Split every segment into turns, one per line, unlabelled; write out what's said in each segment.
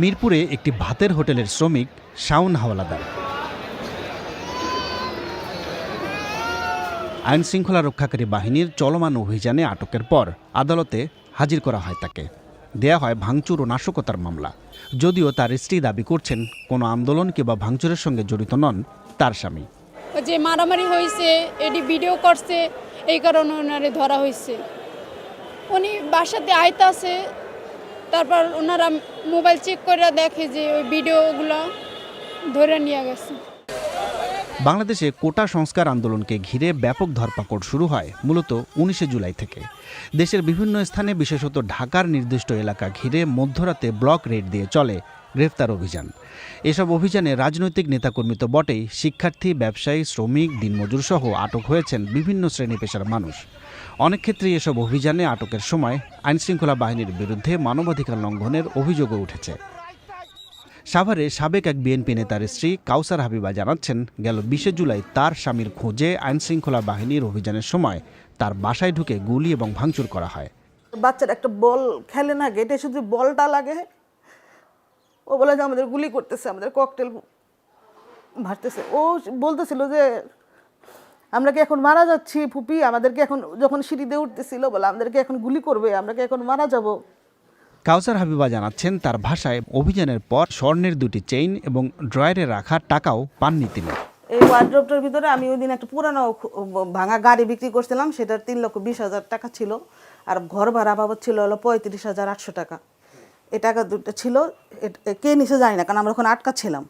মিরপুরে একটি ভাতের হোটেলের শ্রমিক শাওন হাওলাদার। আইন শৃঙ্খলা রক্ষাকারী বাহিনীর চলমান অভিযানে আটকের পর আদালতে হাজির করা হয় তাকে। দেয়া হয় ভাঙচুর ও নাশকতার মামলা। যদিও তার স্ত্রী দাবি করছেন কোনো আন্দোলন কিংবা ভাঙচুরের সঙ্গে জড়িত নন তার স্বামী।
যে মারামারি হয়েছে এটি ভিডিও করছে, এই কারণে ওনারে ধরা হয়েছে। উনি বাসাতে আইতে আছে, তারপর ওনারা মোবাইল চেক করে দেখে যে ওই ভিডিওগুলো ধরে নিয়ে গেছে।
বাংলাদেশে কোটা সংস্কার আন্দোলনকে ঘিরে ব্যাপক ধরপাকড় শুরু হয় মূলত 19শে জুলাই থেকে। দেশের বিভিন্ন স্থানে, বিশেষত ঢাকার নির্দিষ্ট এলাকা ঘিরে মধ্যরাতে ব্লক রেড দিয়ে চলে গ্রেফতার অভিযান। এসব অভিযানে রাজনৈতিক নেতাকর্মী তো বটেই, শিক্ষার্থী, ব্যবসায়ী, শ্রমিক, দিনমজুর সহ আটক হয়েছেন বিভিন্ন শ্রেণী পেশার মানুষ। অনেক ক্ষেত্রেই এসব অভিযানে আটকের সময় আইনশৃঙ্খলা বাহিনীর বিরুদ্ধে মানবাধিকার লঙ্ঘনের অভিযোগও উঠেছে। সাভারে সাবেক এক বিএনপি নেতার স্ত্রী কাউসার হাবিবা জানাচ্ছেন, গেল 20শে জুলাই তার স্বামীর খোঁজে আইনশৃঙ্খলা বাহিনীর অভিযানের সময় তার বাসায় ঢুকে গুলি এবং ভাঙচুর করা হয়।
বাচ্চার একটা বল খেলে না, গেটে শুধু বলটা লাগে, ও বলে যে আমাদের গুলি করতেছে, আমাদের ককটেল ভারতেছে। ও বলতেছিল যে আমরা কি এখন মারা যাচ্ছি ফুপি, আমাদেরকে এখন, যখন সিঁড়িতে উঠতেছিল বলে আমাদেরকে এখন গুলি করবে, আমরা কি এখন মারা যাব।
কাউসার হাবিবা জানাচ্ছেন, তার ভাষায় অভিযানের পর স্বর্ণের 2টি চেইন এবং ড্রয়ারে রাখা টাকাও পাননি তিনি।
এই ওয়ার্ড্রোবটার ভিতরে আমি ওই দিন একটা পুরানো ভাঙা গাড়ি বিক্রি করছিলাম, সেটার 3,20,000 টাকা ছিল, আর ঘর ভাড়া বাবদ ছিল হলো 35,800 টাকা। এই টাকা দুটো ছিল, কে নিচে জানি না, কারণ আমরা ওখানে আটকা ছিলাম।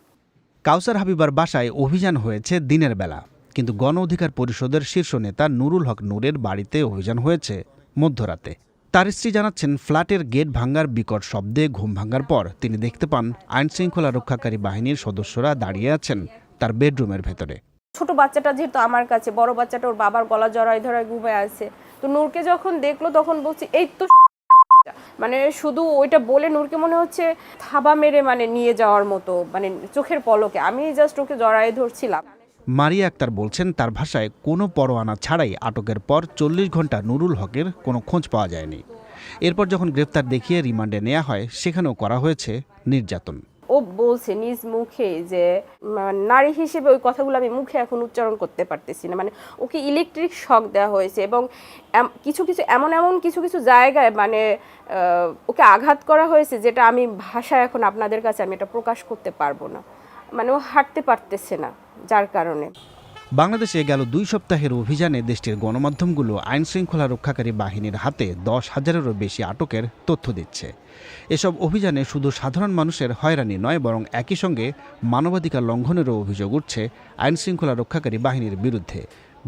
কাউসার হাবিবার বাসায় অভিযান হয়েছে দিনের বেলা, কিন্তু গণ অধিকার পরিষদের শীর্ষ নেতা নুরুল হক নূরের বাড়িতে অভিযান হয়েছে মধ্যরাতে। তার স্ত্রী জানাচ্ছেন, ফ্ল্যাটের গেট ভাঙার বিকট শব্দে ঘুম ভাঙার পর তিনি দেখতে পান আইনশৃঙ্খলা রক্ষাকারী বাহিনীর সদস্যরা দাঁড়িয়ে আছেন তার বেডরুমের ভেতরে।
ছোট বাচ্চাটা যেহেতু আমার কাছে, বড় বাচ্চাটা ওর বাবার গলা জড়াই ধরায় ঘুমিয়ে আছে, তো নূরকে যখন দেখলো তখন বলছি এই তো, মানে শুধু ওইটা বলে নূরকে মনে হচ্ছে থাবা মেরে মানে নিয়ে যাওয়ার মতো, মানে চোখের পলকে আমি জাস্ট ওকে জড়াই ধরছিলাম।
মারিয়া আক্তার বলছেন, তার ভাষায় কোনো পরোয়ানা ছাড়াই আটকের পর 40 ঘন্টা নুরুল হকের কোনো খোঁজ পাওয়া যায়নি। এরপর যখন গ্রেফতার দেখিয়ে রিমান্ডে নেওয়া হয়, সেখানেও করা হয়েছে নির্যাতন।
ও বলছে নিজ মুখে যে নারী হিসেবে ওই কথাগুলো আমি মুখে এখন উচ্চারণ করতে পারতেছি না, মানে ওকে ইলেকট্রিক শক দেওয়া হয়েছে এবং কিছু কিছু এমন কিছু জায়গায় মানে ওকে আঘাত করা হয়েছে, যেটা আমি ভাষায় এখন আপনাদের কাছে আমি এটা প্রকাশ করতে পারবো না। মানে ও হাঁটতে পারতেছে না, যার কারণে।
বাংলাদেশে গেল 2 সপ্তাহের অভিযানে দেশটির গণমাধ্যমগুলো আইনশৃঙ্খলা রক্ষাকারী বাহিনীর হাতে 10,000-এরও বেশি আটকের তথ্য দিচ্ছে। এসব অভিযানে শুধু সাধারণ মানুষের হয়রানি নয়, বরং একই সঙ্গে মানবাধিকার লঙ্ঘনেরও অভিযোগ উঠছে আইনশৃঙ্খলা রক্ষাকারী বাহিনীর বিরুদ্ধে।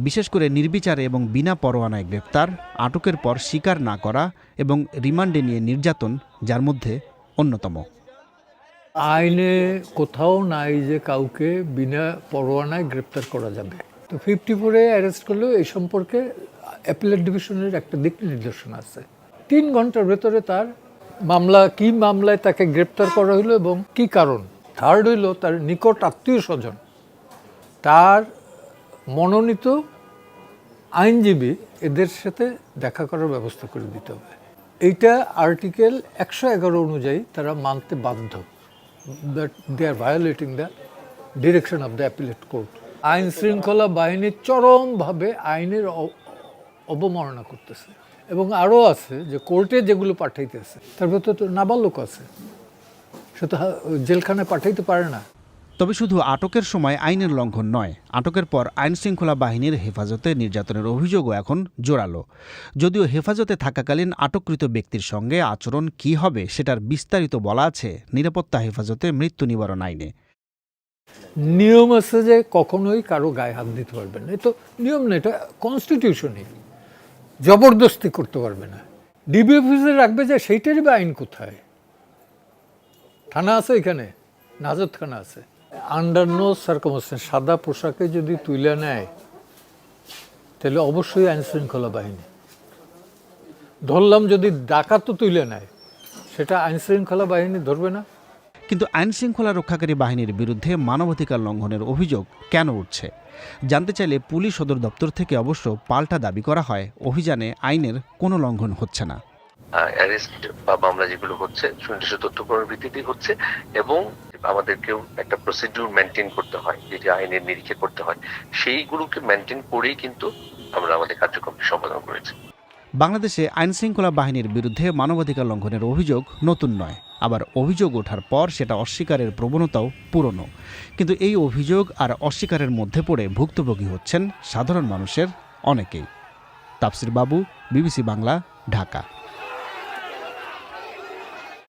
বিশেষ করে নির্বিচারে এবং বিনা পরোয়ানায় গ্রেপ্তার, আটকের পর স্বীকার না করা এবং রিমান্ডে নিয়ে নির্যাতন, যার মধ্যে অন্যতম।
আইনে কোথাও নাই যে কাউকে বিনা পরোয়ানায় গ্রেপ্তার করা যাবে। তো 54-এ অ্যারেস্ট করলেও এই সম্পর্কে অ্যাপিলেট ডিভিশনের একটা দিক নির্দেশনা আছে। 3 ঘন্টার ভেতরে তার মামলা, কি মামলায় তাকে গ্রেপ্তার করা হলো এবং কি কারণ। থার্ড হইল তার নিকট আত্মীয় স্বজন, তার মনোনীত আইনজীবী, এদের সাথে দেখা করার ব্যবস্থা করে দিতে হবে। এইটা আর্টিকেল 111 অনুযায়ী তারা মানতে বাধ্য। That they are violating the direction of the appellate court. আইন শৃঙ্খলা বাহিনী চরমভাবে আইনের অবমাননা করতেছে এবং আরও আছে যে কোর্টে যেগুলো পাঠাইতেছে তার ভেতরে তো নাবালক আছে, সে তো জেলখানায় পাঠাইতে পারে না।
তবে শুধু আটকের সময় আইনের লঙ্ঘন নয়, আটকের পর আইনশৃঙ্খলা বাহিনীর হেফাজতে নির্যাতনের অভিযোগও এখন জোরালো। যদিও হেফাজতে থাকাকালীন আটককৃত ব্যক্তির সঙ্গে আচরণ কী হবে সেটার বিস্তারিত বলা আছে নিরাপত্তা হেফাজতে মৃত্যু নিবারণ আইনে।
নিয়ম আছে যে কখনোই কারো গায়ে হাত দিতে পারবে না, এটা নিয়ম না, এটা কনস্টিটিউশনই। জবরদস্তি করতে পারবে না। ডিবি অফিসে রাখবে যে সেইটারই বা আইন কোথায়? থানা আছে এখানে, নাজতখানা আছে। আন্ডার নো সার্কামস্টেন্স সাদা পোশাকে যদি তুলে নেয় তাহলে অবশ্যই আইন শৃঙ্খলা বাহিনী। ধরলাম যদি ডাকাতও তুলে নেয়, সেটা আইন শৃঙ্খলা বাহিনী ধরবে না।
কিন্তু আইনশৃঙ্খলা রক্ষাকারী বাহিনীর বিরুদ্ধে মানবাধিকার লঙ্ঘনের অভিযোগ কেন উঠছে জানতে চাইলে পুলিশ সদর দপ্তর থেকে অবশ্য পাল্টা দাবি করা হয়, অভিযানে আইনের কোনো লঙ্ঘন হচ্ছে না।
অ্যারেস্ট বা মামলা যেগুলো হচ্ছে সুনির্দিষ্ট তথ্য প্রমাণের ভিত্তিতেই হচ্ছে, এবং আমাদেরকেও একটা প্রসিডিউর মেনটেন করতে হয়, যেটি আইনের নিরিখে করতে হয়, সেইগুলোকে মেনটেন করেই কিন্তু আমরা আমাদের কার্যক্রমটি সম্পাদন করেছি।
বাংলাদেশে আইনশৃঙ্খলা বাহিনীর বিরুদ্ধে মানবাধিকার লঙ্ঘনের অভিযোগ নতুন নয়, আবার অভিযোগ ওঠার পর সেটা অস্বীকারের প্রবণতাও পুরনো। কিন্তু এই অভিযোগ আর অস্বীকারের মধ্যে পড়ে ভুক্তভোগী হচ্ছেন সাধারণ মানুষের অনেকেই। তাফসির বাবু, বিবিসি বাংলা, ঢাকা।